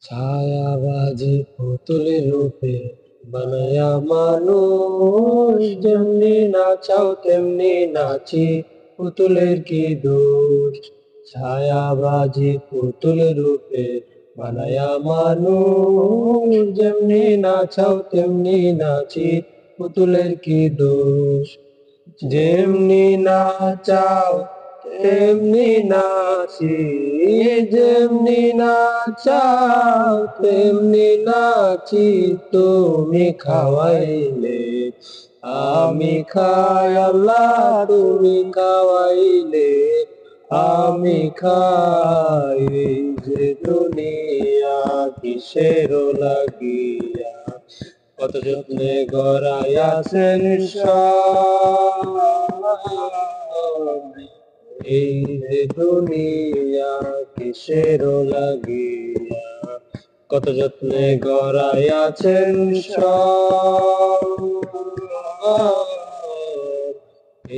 ছায়াবাজি পুতুলের রূপে বানায়া মানুষ, যেমনি নাচাও তেমনি নাচি, পুতুলের কি দোষ। ছায়াবাজি পুতুলের রূপে বানায়া মানুষ, যেমনি নাচাও তেমনি নাচি, পুতুলের কি দোষ। যেমনি নাচাও তেমনি নাচি, যেমনি নাচাও তেমনি নাচি, তুমি খাওয়াইলে আমি খাই আল্লাহ, তুমি খাওয়াইলে আমি খাই। এই যে দুনিয়া কিসের লাগিয়া, কত যত্নে গড়াইয়াছেন এই যে দুনিয়া কিসের লাগিয়া, কত যত্নে গড়াইয়াছেন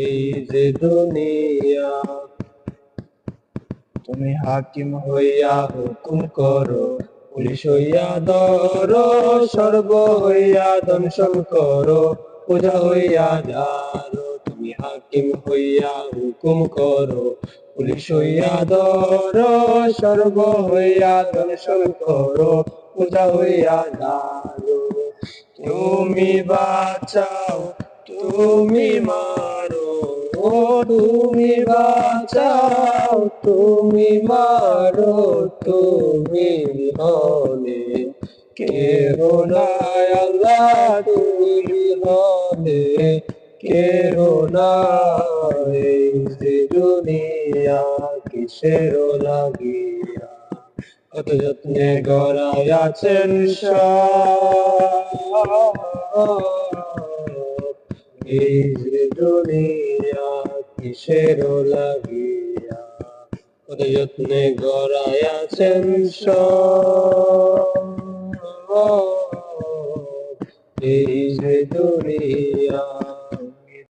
এই যে দুনিয়া। তুমি হাকিম হইয়া হুকুম করো, পুলিশ হইয়া ধরো, সর্ব হইয়া দংশন করো, পূজা হইয়া জানো। তুমি হাকিম হইয়া হুকুম করো, পুলিশ হইয়া ধরো, সর্ব হইয়া দংশন করো, পূজা হইয়া জানো। তুমি বাঁচাও তুমি মারো, তুমি বাঁচাও তুমি মারো, তুমি হলে কেহ নাই আল্লাহ, তুমি হলে কেহ নাই। এই যে দুনিয়া কিসের লাগিয়া, কত যত্নে গড়াইয়াছেন এই যে দুনিয়া কিসের লাগিয়া, কত যত্নে গড়াইয়াছেন এই যে দুনিয়া।